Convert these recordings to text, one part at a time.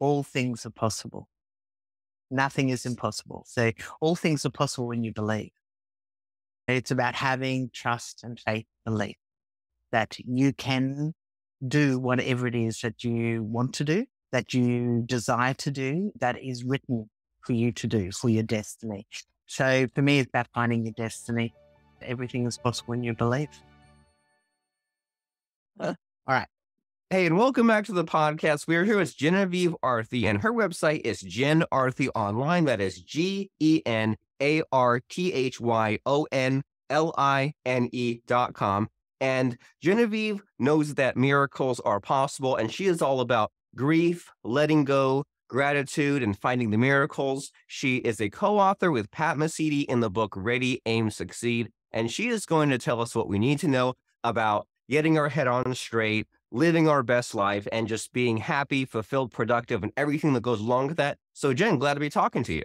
all things are possible. Nothing is impossible. So all things are possible when you believe. It's about having trust and faith, belief that you can do whatever it is that you want to do, that you desire to do, that is written for you to do, for your destiny. So for me, it's about finding your destiny. Everything is possible when you believe. All right. Hey, and welcome back to the podcast. We are here with Genevieve Arthy, and her website is Gen Arthy Online. That is GenArthyOnline.com. And Genevieve knows that miracles are possible, and she is all about grief, letting go, gratitude, and finding the miracles. She is a co-author with Pat Mesiti in the book Ready, Aim, Succeed, and she is going to tell us what we need to know about getting our head on straight, living our best life, and just being happy, fulfilled, productive, and everything that goes along with that. So, Jen, glad to be talking to you.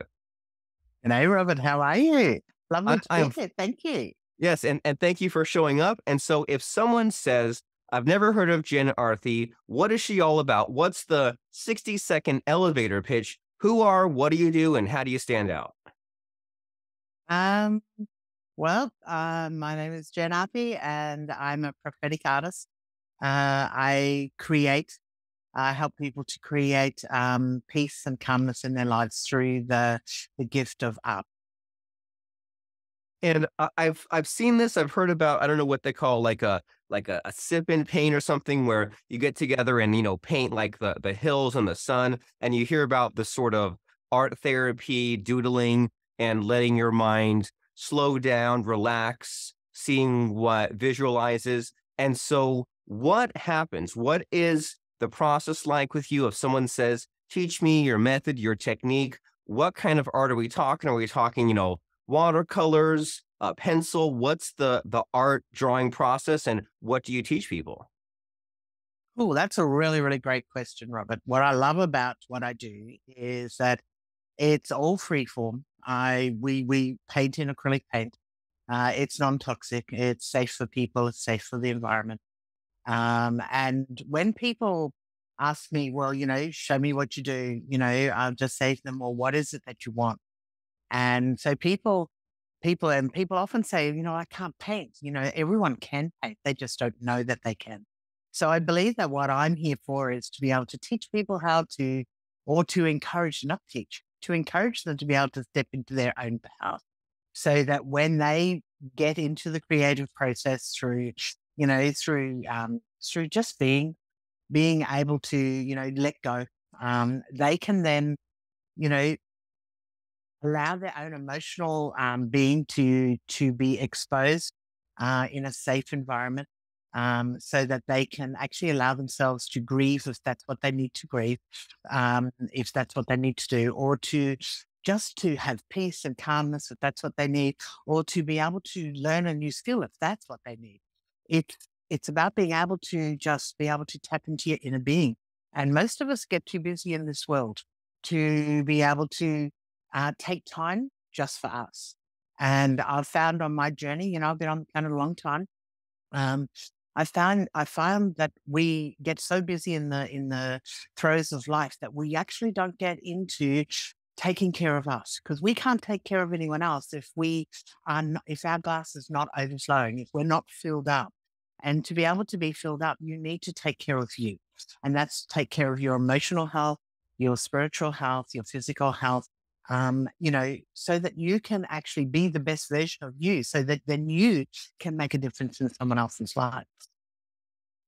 And hey, Robert, how are you? Lovely to I'm be here. Thank you. Yes, and thank you for showing up. And so if someone says, I've never heard of Jen Arthy, what is she all about? What's the 60-second elevator pitch? Who are, what do you do, and how do you stand out? My name is Jen Arthy, and I'm a prophetic artist. I help people to create peace and calmness in their lives through the gift of art. And I've seen this. I've heard about, I don't know what they call like a sip and paint or something, where you get together and paint like the hills and the sun, and you hear about the sort of art therapy, doodling, and letting your mind slow down, relax, seeing what visualizes. And so what happens? What is the process like with you if someone says, teach me your method, your technique? What kind of art are we talking? Are we talking, watercolors, pencil? What's the art drawing process, and what do you teach people? Oh, that's a really, really great question, Robert. What I love about what I do is that it's all free form. We paint in acrylic paint. It's non-toxic. It's safe for people. It's safe for the environment. And when people ask me, well, show me what you do, I'll just say to them, well, what is it that you want? And so people often say, I can't paint. Everyone can paint. They just don't know that they can. So I believe that what I'm here for is to be able to teach people how to, or to encourage, not teach, to encourage them to be able to step into their own power, so that when they get into the creative process through just being able to, let go, they can then, allow their own emotional being to be exposed in a safe environment, so that they can actually allow themselves to grieve if that's what they need to grieve, if that's what they need to do, or to just to have peace and calmness if that's what they need, or to be able to learn a new skill if that's what they need. It's about being able to just be able to tap into your inner being. And most of us get too busy in this world to be able to take time just for us. And I've found on my journey, I've been on the planet a long time. I found that we get so busy in the throes of life that we actually don't get into taking care of us, because we can't take care of anyone else if if our glass is not overflowing, if we're not filled up. And to be able to be filled up, you need to take care of you, and that's take care of your emotional health, your spiritual health, your physical health. So that you can actually be the best version of you, so that then you can make a difference in someone else's life.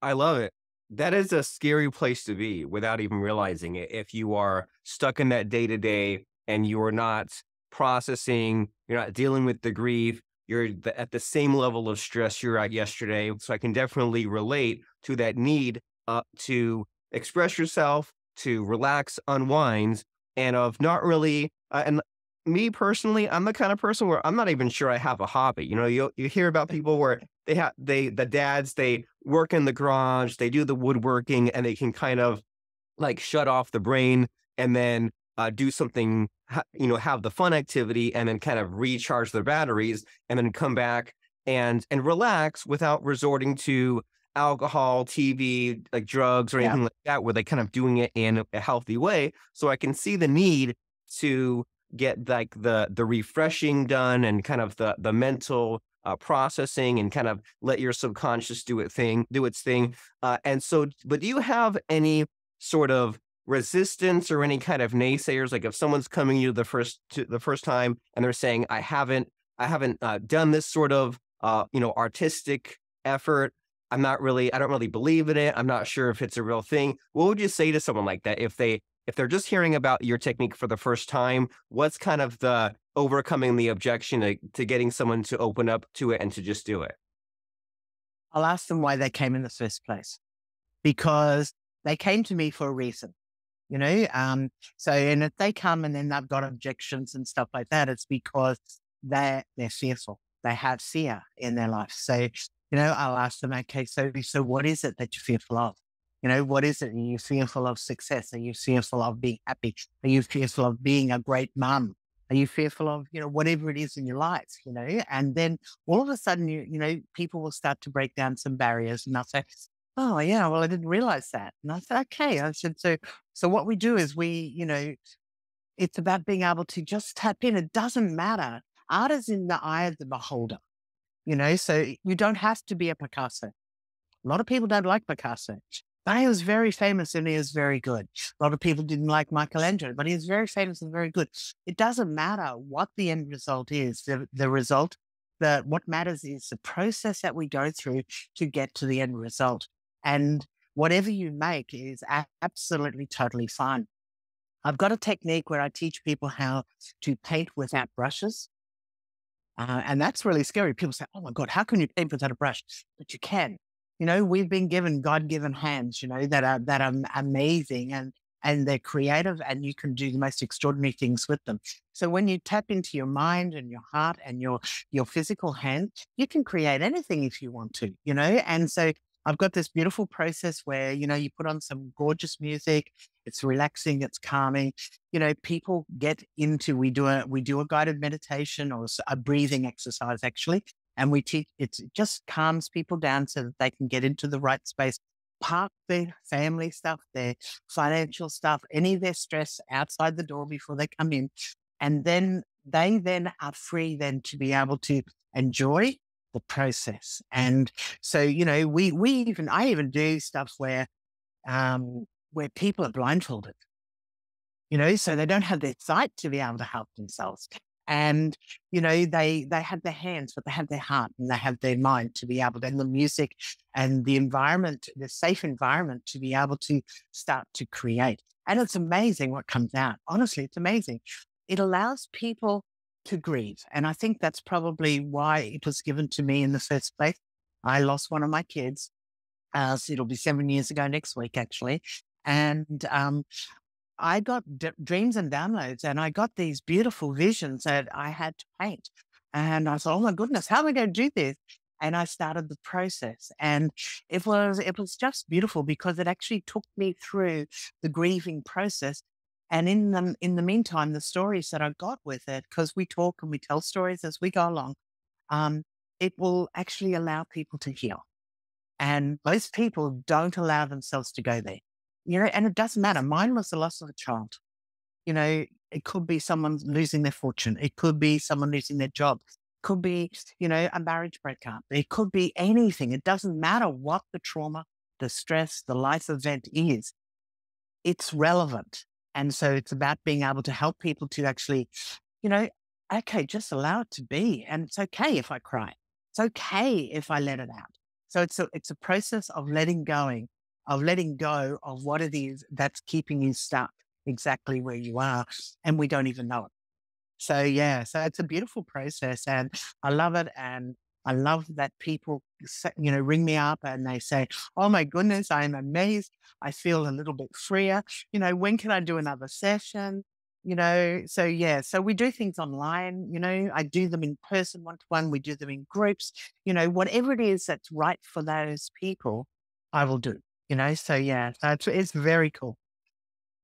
I love it. That is a scary place to be without even realizing it. If you are stuck in that day to day and you're not processing, you're not dealing with the grief, you're at the same level of stress you're at yesterday. So I can definitely relate to that need to express yourself, to relax, unwind, and of not really, and me personally, I'm the kind of person where I'm not even sure I have a hobby. You hear about people where the dads, they work in the garage, they do the woodworking, and they can kind of like shut off the brain and then do something, have the fun activity and then kind of recharge their batteries and then come back and relax without resorting to alcohol, TV, like drugs or Yeah. anything like that, where they kind of doing it in a healthy way. So I can see the need to get like the refreshing done and kind of the mental processing and kind of let your subconscious do its thing. And so, but do you have any sort of resistance or any kind of naysayers? Like if someone's coming you the first time and they're saying, I haven't done this sort of, artistic effort. I don't really believe in it. I'm not sure if it's a real thing. What would you say to someone like that if they're just hearing about your technique for the first time? What's kind of the overcoming the objection to getting someone to open up to it and to just do it? I'll ask them why they came in the first place, because they came to me for a reason, you know? So, and if they come and then they've got objections and stuff like that, it's because they're fearful. They have fear in their life. So, I'll ask them, okay, so what is it that you're fearful of? What is it? Are you fearful of success? Are you fearful of being happy? Are you fearful of being a great mom? Are you fearful of, whatever it is in your life, And then all of a sudden, people will start to break down some barriers and they'll say, oh yeah, well, I didn't realize that. And I said, okay. I said, so what we do is it's about being able to just tap in. It doesn't matter. Art is in the eye of the beholder, so you don't have to be a Picasso. A lot of people don't like Picasso, but he was very famous and he was very good. A lot of people didn't like Michelangelo, but he was very famous and very good. It doesn't matter what the end result is. The result, what matters is the process that we go through to get to the end result. And whatever you make is absolutely totally fine. I've got a technique where I teach people how to paint without brushes. And that's really scary. People say, oh my God, how can you paint without a brush? But you can. We've been given God-given hands, that are amazing and they're creative and you can do the most extraordinary things with them. So when you tap into your mind and your heart and your physical hand, you can create anything if you want to, And so I've got this beautiful process where, you put on some gorgeous music. It's relaxing, it's calming. People get into, we do a guided meditation or a breathing exercise actually. And we teach, it just calms people down so that they can get into the right space, park their family stuff, their financial stuff, any of their stress outside the door before they come in. And then they then are free then to be able to enjoy the process. And so, I even do stuff where people are blindfolded, so they don't have their sight to be able to help themselves. And, they have their hands, but they have their heart and they have their mind to be able to, and the music and the environment, the safe environment to be able to start to create. And it's amazing what comes out. Honestly, it's amazing. It allows people to grieve. And I think that's probably why it was given to me in the first place. I lost one of my kids. So it'll be 7 years ago next week, actually. And I got dreams and downloads, and I got these beautiful visions that I had to paint. And I thought, oh my goodness, how am I going to do this? And I started the process, and it was just beautiful because it actually took me through the grieving process. And in the meantime, the stories that I got with it, because we talk and we tell stories as we go along, um, it will actually allow people to heal. And most people don't allow themselves to go there, and it doesn't matter. Mine was the loss of a child. It could be someone losing their fortune. It could be someone losing their job. It could be, a marriage breakup. It could be anything. It doesn't matter what the trauma, the stress, the life event is. It's relevant. And so it's about being able to help people to actually, you know, okay, just allow it to be. And it's okay if I cry. It's okay if I let it out. So it's a process of letting go of what it is that's keeping you stuck exactly where you are. And we don't even know it. So yeah, so it's a beautiful process and I love it. And I love that people, ring me up and they say, oh my goodness, I'm amazed. I feel a little bit freer. When can I do another session? So yeah, so we do things online, I do them in person, one-to-one, we do them in groups, whatever it is that's right for those people, I will do, so yeah, so it's very cool.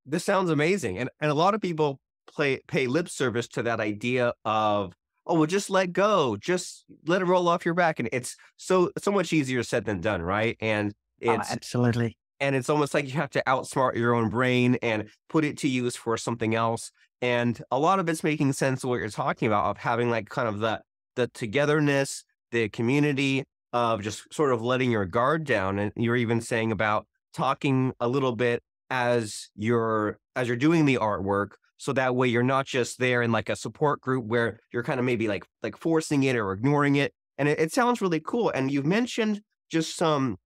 This sounds amazing. And a lot of people pay lip service to that idea of oh, well, just let go, just let it roll off your back. And it's so much easier said than done, right? Oh, It's absolutely. and it's almost like you have to outsmart your own brain and put it to use for something else. And a lot of it's making sense of what you're talking about, of having like kind of the togetherness, the community, of just sort of letting your guard down. And you're even saying about talking a little bit as you're doing the artwork. So that way you're not just there in like a support group where you're kind of maybe like forcing it or ignoring it. And it sounds really cool. And you've mentioned just some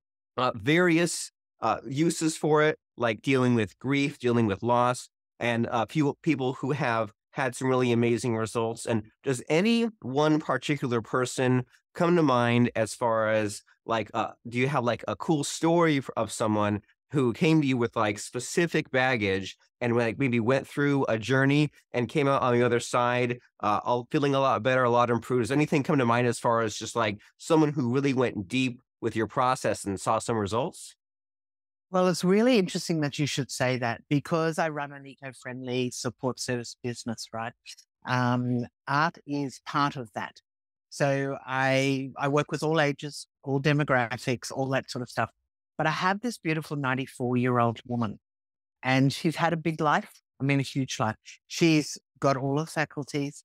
various uses for it, like dealing with grief, dealing with loss, and people who have had some really amazing results. And does any one particular person come to mind as far as like, do you have like a cool story of someone who came to you with like specific baggage and like maybe went through a journey and came out on the other side, all feeling a lot better, a lot improved? Does anything come to mind as far as just like someone who really went deep with your process and saw some results? Well, it's really interesting that you should say that because I run an eco-friendly support service business, right? Art is part of that. So I work with all ages, all demographics, all that sort of stuff. But I have this beautiful 94-year-old woman, and she's had a big life. I mean, a huge life. She's got all her faculties.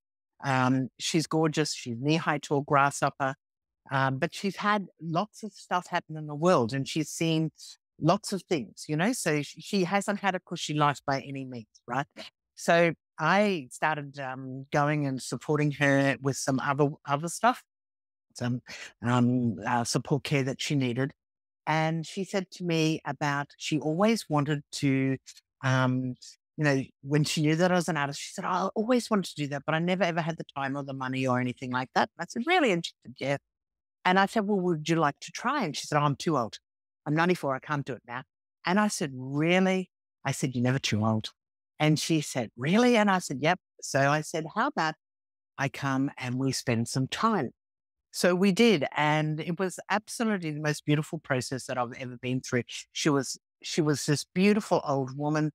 She's gorgeous. She's knee-high tall grasshopper. But she's had lots of stuff happen in the world, and she's seen lots of things, so she hasn't had a cushy life by any means, right? So I started going and supporting her with some other stuff, some support care that she needed. And she said to me about she always wanted to, um, when she knew that I was an artist, she said, I always wanted to do that, but I never ever had the time or the money or anything like that. And I said, really? And she said, yeah. And I said, well, would you like to try? And she said, oh, I'm too old. I'm 94. I can't do it now. And I said, really? I said, you're never too old. And she said, really? And I said, yep. So I said, how about I come and we spend some time? So we did. And it was absolutely the most beautiful process that I've ever been through. She was this beautiful old woman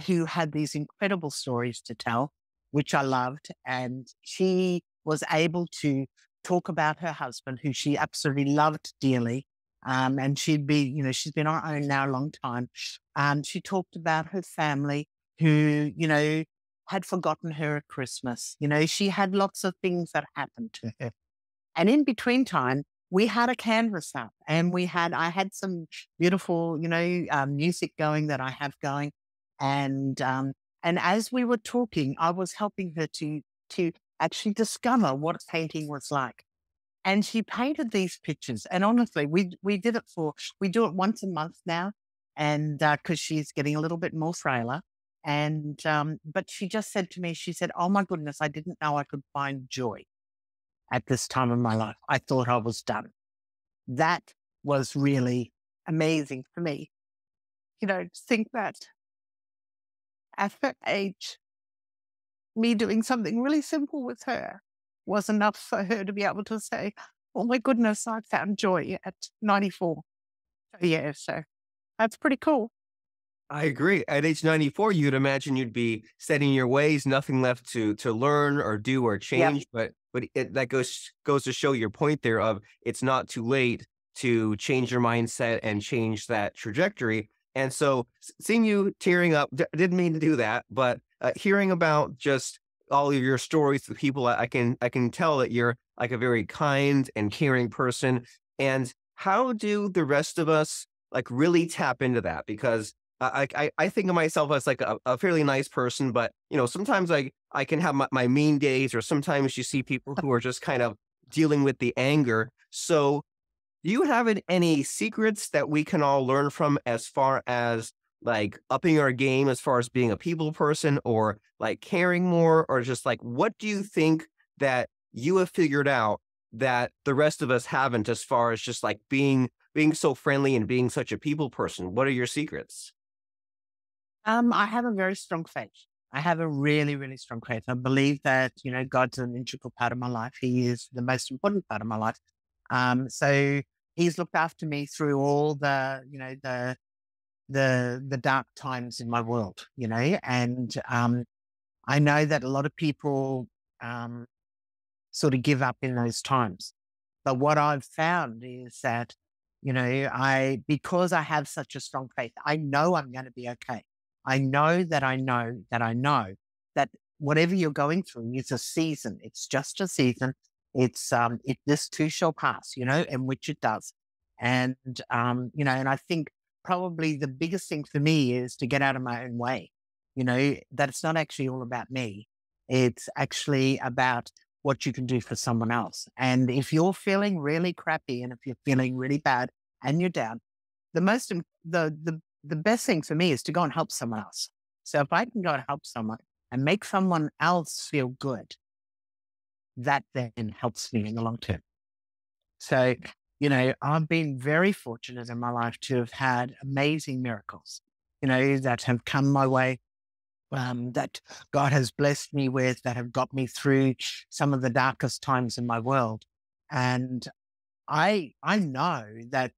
who had these incredible stories to tell, which I loved. And she was able to talk about her husband, who she absolutely loved dearly. And she's been on her own now a long time. She talked about her family who, had forgotten her at Christmas. She had lots of things that happened to her. And in between time, we had a canvas up and I had some beautiful, music going that I have going. And as we were talking, I was helping her to actually discover what painting was like. And she painted these pictures. And honestly, we do it once a month now. And because she's getting a little bit more frailer. But she just said to me, she said, oh my goodness, I didn't know I could find joy at this time of my life. I thought I was done. That was really amazing for me. To think that at her age, me doing something really simple with her was enough for her to be able to say, oh my goodness, I found joy at 94. Yeah, so that's pretty cool. I agree. At age 94, you'd imagine you'd be set in your ways, nothing left to learn or do or Yep. change. But that goes to show your point there of it's not too late to change your mindset and change that trajectory. And so seeing you tearing up, didn't mean to do that, but hearing about just all of your stories with people, I can tell that you're like a very kind and caring person. And how do the rest of us like really tap into that? Because I think of myself as like a fairly nice person, but sometimes I can have my mean days, or sometimes you see people who are just kind of dealing with the anger. So, do you have any secrets that we can all learn from as far as like upping our game, as far as being a people person, or like caring more, or just like what do you think that you have figured out that the rest of us haven't, as far as just like being so friendly and being such a people person? What are your secrets? I have a very strong faith. I have a really, really strong faith. I believe that, God's an integral part of my life. He is the most important part of my life. So he's looked after me through all the dark times in my world, and I know that a lot of people, um, sort of give up in those times. But what I've found is that, because I have such a strong faith, I know I'm going to be okay. I know that I know that I know that whatever you're going through is a season. It's just a season. This too shall pass, in which it does. And, and I think probably the biggest thing for me is to get out of my own way, that it's not actually all about me. It's actually about what you can do for someone else. And if you're feeling really crappy and if you're feeling really bad and you're down, the best thing for me is to go and help someone else. So if I can go and help someone and make someone else feel good, that then helps me in the long term. So, I've been very fortunate in my life to have had amazing miracles, that have come my way, that God has blessed me with, that have got me through some of the darkest times in my world. And I know that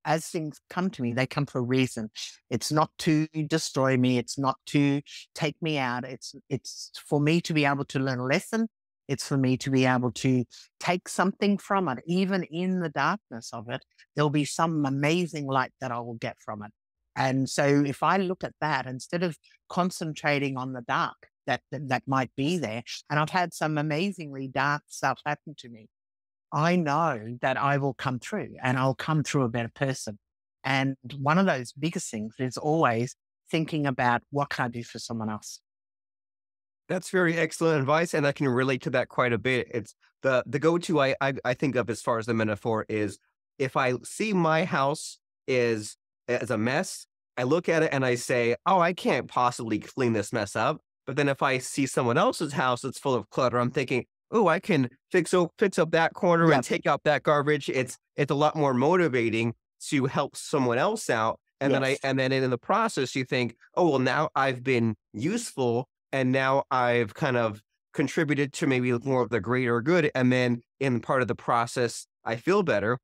as things come to me, they come for a reason. It's not to destroy me. It's not to take me out. It's for me to be able to learn a lesson. It's for me to be able to take something from it. Even in the darkness of it, there'll be some amazing light that I will get from it. And so if I look at that, instead of concentrating on the dark that might be there, and I've had some amazingly dark stuff happen to me, I know that I will come through and I'll come through a better person. And one of those biggest things is always thinking about what can I do for someone else? That's very excellent advice, and I can relate to that quite a bit. It's the go-to I think of as far as the metaphor is if I see my house is as a mess, I look at it and I say, "Oh, I can't possibly clean this mess up." But then if I see someone else's house that's full of clutter, I'm thinking, "Oh, I can fix up that corner and Yeah. take out that garbage." It's a lot more motivating to help someone else out. Yes. And then in the process, you think, "Oh, well, now I've been useful and now I've kind of contributed to maybe more of the greater good." And then in part of the process, I feel better.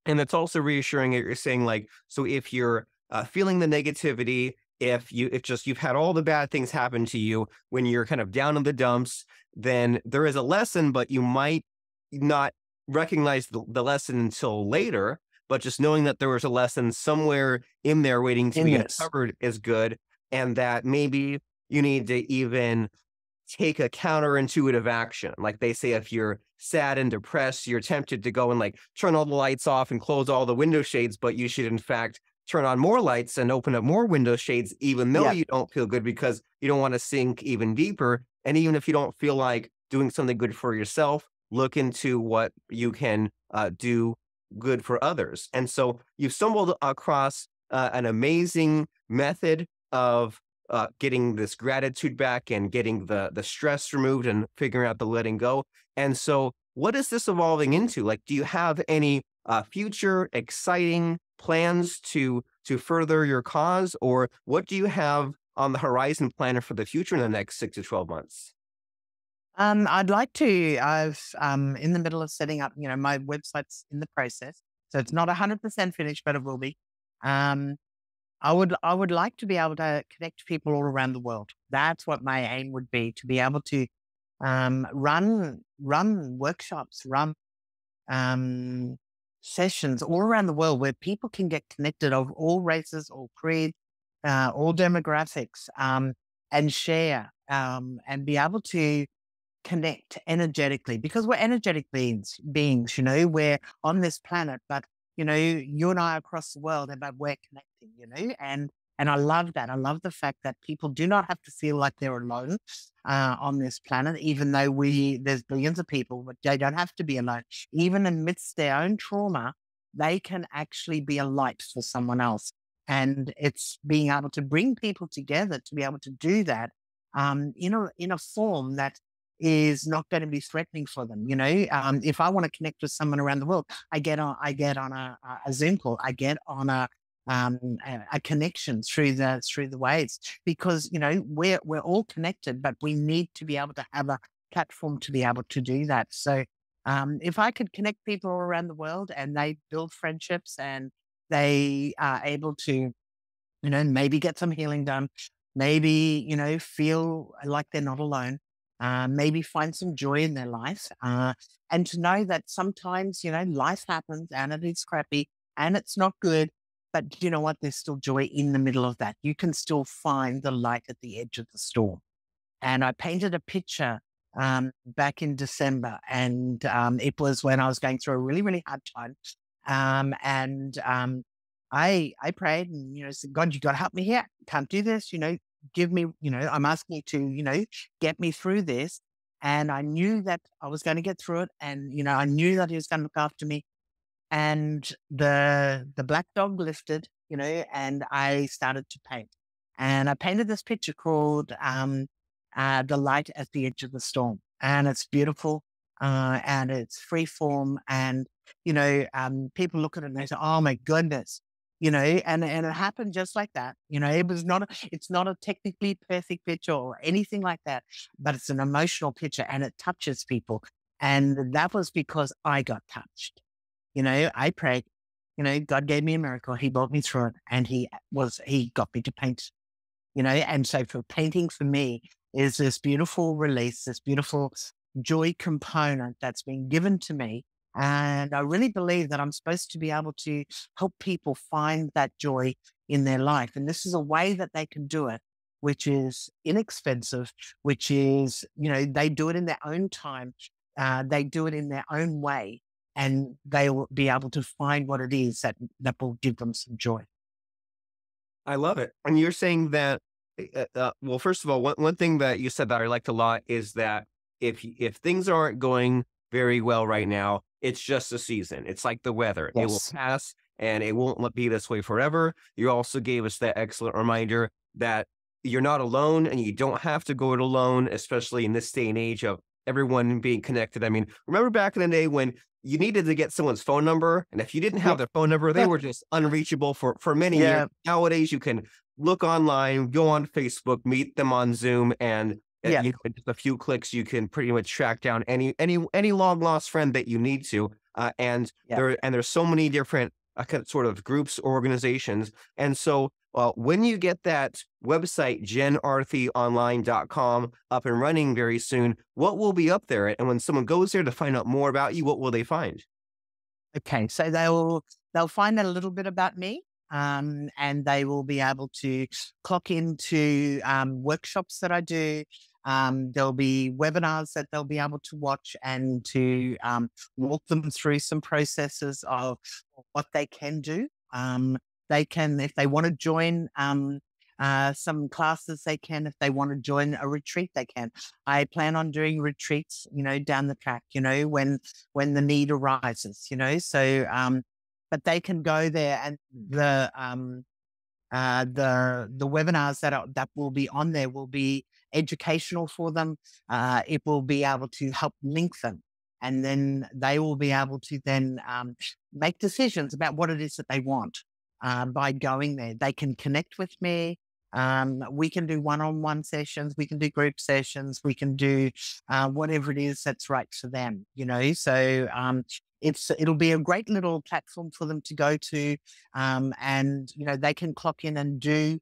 And it's also reassuring that you're saying like, so if you're feeling the negativity, if just you've had all the bad things happen to you when you're kind of down in the dumps, then there is a lesson, but you might not recognize the lesson until later. But just knowing that there was a lesson somewhere in there waiting to In be this. uncovered is good. And that maybe you need to even take a counterintuitive action. Like they say, if you're sad and depressed, you're tempted to go and like turn all the lights off and close all the window shades, but you should in fact turn on more lights and open up more window shades, even though Yeah. you don't feel good because you don't want to sink even deeper. And even if you don't feel like doing something good for yourself, look into what you can do good for others. And so you've stumbled across an amazing method of getting this gratitude back and getting the stress removed and figuring out the letting go. And so, what is this evolving into? Like, do you have any future exciting plans to further your cause, or what do you have on the horizon planner for the future in the next 6 to 12 months? I'd like to. I've in the middle of setting up. My website's in the process, so it's not 100% finished, but it will be. Um, I would like to be able to connect people all around the world. That's what my aim would be, to be able to run workshops, run um, sessions all around the world where people can get connected of all races, all creeds, all demographics, and share and be able to connect energetically, because we're energetic beings, we're on this planet, but you and I are across the world, but we're connecting, and I love that. I love the fact that people do not have to feel like they're alone on this planet, even though there's billions of people, but they don't have to be alone. Even amidst their own trauma, they can actually be a light for someone else. And it's being able to bring people together to be able to do that in a form that is not going to be threatening for them. If I want to connect with someone around the world, I get on a Zoom call, I get on a connection through the waves, because we're all connected, but we need to be able to have a platform to be able to do that. So if I could connect people all around the world and they build friendships and they are able to maybe get some healing done, maybe feel like they're not alone, maybe find some joy in their life, and to know that sometimes, life happens and it is crappy and it's not good. But you know what? There's still joy in the middle of that. You can still find the light at the edge of the storm. And I painted a picture back in December, and it was when I was going through a really, really hard time. And I prayed and said, God, you got to help me here. Can't do this. Give me. I'm asking you to get me through this. And I knew that I was going to get through it, and I knew that He was going to look after me. And the black dog lifted, and I started to paint. And I painted this picture called The Light at the Edge of the Storm. And it's beautiful, and it's free form. And, people look at it and they say, oh my goodness, and it happened just like that. It's not a technically perfect picture or anything like that, but it's an emotional picture and it touches people. And that was because I got touched. I prayed, God gave me a miracle. He brought me through it, and he got me to paint, and so for painting for me is this beautiful release, this beautiful joy component that's been given to me. And I really believe that I'm supposed to be able to help people find that joy in their life. And this is a way that they can do it, which is inexpensive, which is, they do it in their own time. They do it in their own way, and they will be able to find what it is that will give them some joy. I love it. And you're saying that, well, first of all, one thing that you said that I liked a lot is that if things aren't going very well right now, it's just a season. It's like the weather. It will Yes. pass and it won't be this way forever. You also gave us that excellent reminder that you're not alone and you don't have to go it alone, especially in this day and age of everyone being connected. I mean, remember back in the day when you needed to get someone's phone number, and if you didn't Yeah. have their phone number, they were just unreachable for many years. Yeah. Nowadays, you can look online, go on Facebook, meet them on Zoom, and Yeah. in just a few clicks, you can pretty much track down any long lost friend that you need to. And Yeah. there's so many different kind of sort of groups or organizations. And so when you get that website, genarthyonline.com, up and running very soon, what will be up there? And when someone goes there to find out more about you, what will they find? Okay. So they'll find out a little bit about me. And they will be able to clock into workshops that I do. There'll be webinars that they'll be able to watch, and to walk them through some processes of what they can do. They can, if they want to join some classes, they can. If they want to join a retreat, they can. I plan on doing retreats, down the track, when the need arises, So, but they can go there, and the webinars that will be on there will be educational for them. It will be able to help link them, and then they will be able to then make decisions about what it is that they want by going there. They can connect with me. We can do one-on-one sessions. We can do group sessions. We can do whatever it is that's right for them. So it'll be a great little platform for them to go to, and they can clock in and do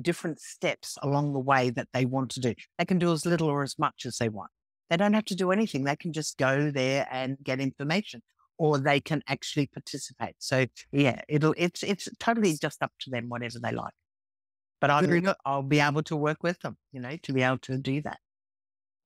different steps along the way that they want to do. They can do as little or as much as they want. They don't have to do anything. They can just go there and get information, or they can actually participate. So yeah, it's totally just up to them, whatever they like. But Very I'll be able to work with them, to be able to do that.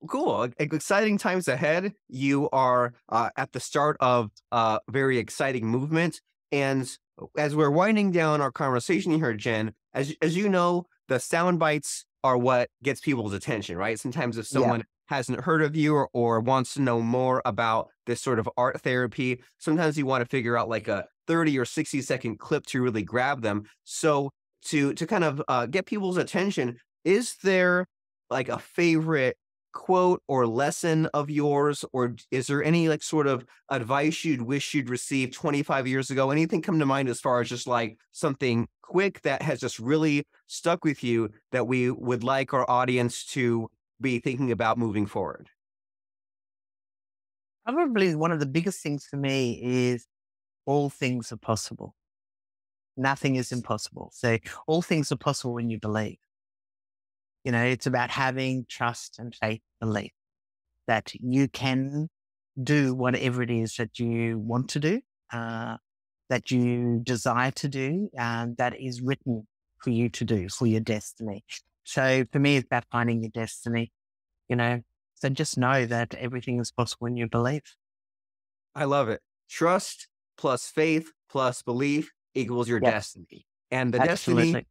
Cool. Exciting times ahead. You are at the start of a very exciting movement. And as we're winding down our conversation here, Jen, as you know, the sound bites are what gets people's attention, right? Sometimes if Yeah. someone hasn't heard of you, or wants to know more about this sort of art therapy, sometimes you want to figure out like a 30 or 60-second clip to really grab them. So to kind of get people's attention, is there like a favorite quote or lesson of yours, or is there any like sort of advice you'd wish you'd received 25 years ago? Anything come to mind as far as just like something quick that has just really stuck with you that we would like our audience to be thinking about moving forward? Probably one of the biggest things for me is all things are possible. Nothing is impossible. So all things are possible when you believe. It's about having trust and faith, belief that you can do whatever it is that you want to do, uh, that you desire to do, that is written for you to do, for your destiny. So for me, it's about finding your destiny, you know. So just know that everything is possible when you believe. I love it. Trust plus faith plus belief equals your Yep, destiny. And the destiny absolutely.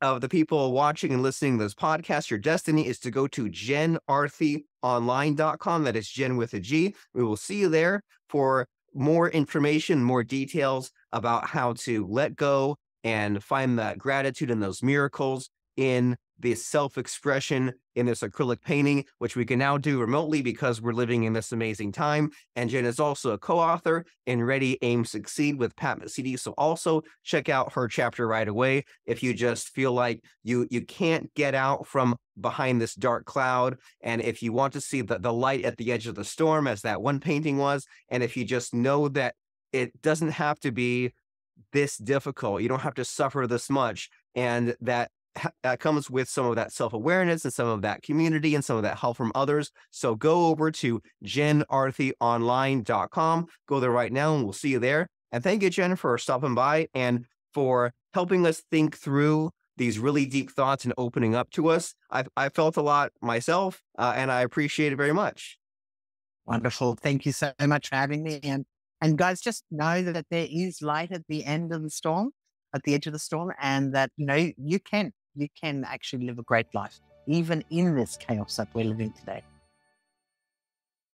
of the people watching and listening to this podcast, your destiny is to go to genarthyonline.com. That is Jen with a G. We will see you there for more information, more details about how to let go and find that gratitude and those miracles in this self-expression in this acrylic painting, which we can now do remotely because we're living in this amazing time. And Jen is also a co-author in Ready, Aim, Succeed with Pat Mesiti. So also check out her chapter right away if you just feel like you can't get out from behind this dark cloud. And if you want to see the light at the edge of the storm, as that one painting was, and if you just know that it doesn't have to be this difficult, you don't have to suffer this much, and that comes with some of that self-awareness and some of that community and some of that help from others. So go over to genarthyonline.com. Go there right now and we'll see you there. And thank you, Jen, for stopping by and for helping us think through these really deep thoughts and opening up to us. I felt a lot myself, and I appreciate it very much. Wonderful. Thank you so much for having me. And guys, just know that there is light at the end of the storm, at the edge of the storm, and that, you can actually live a great life, even in this chaos that we're living today.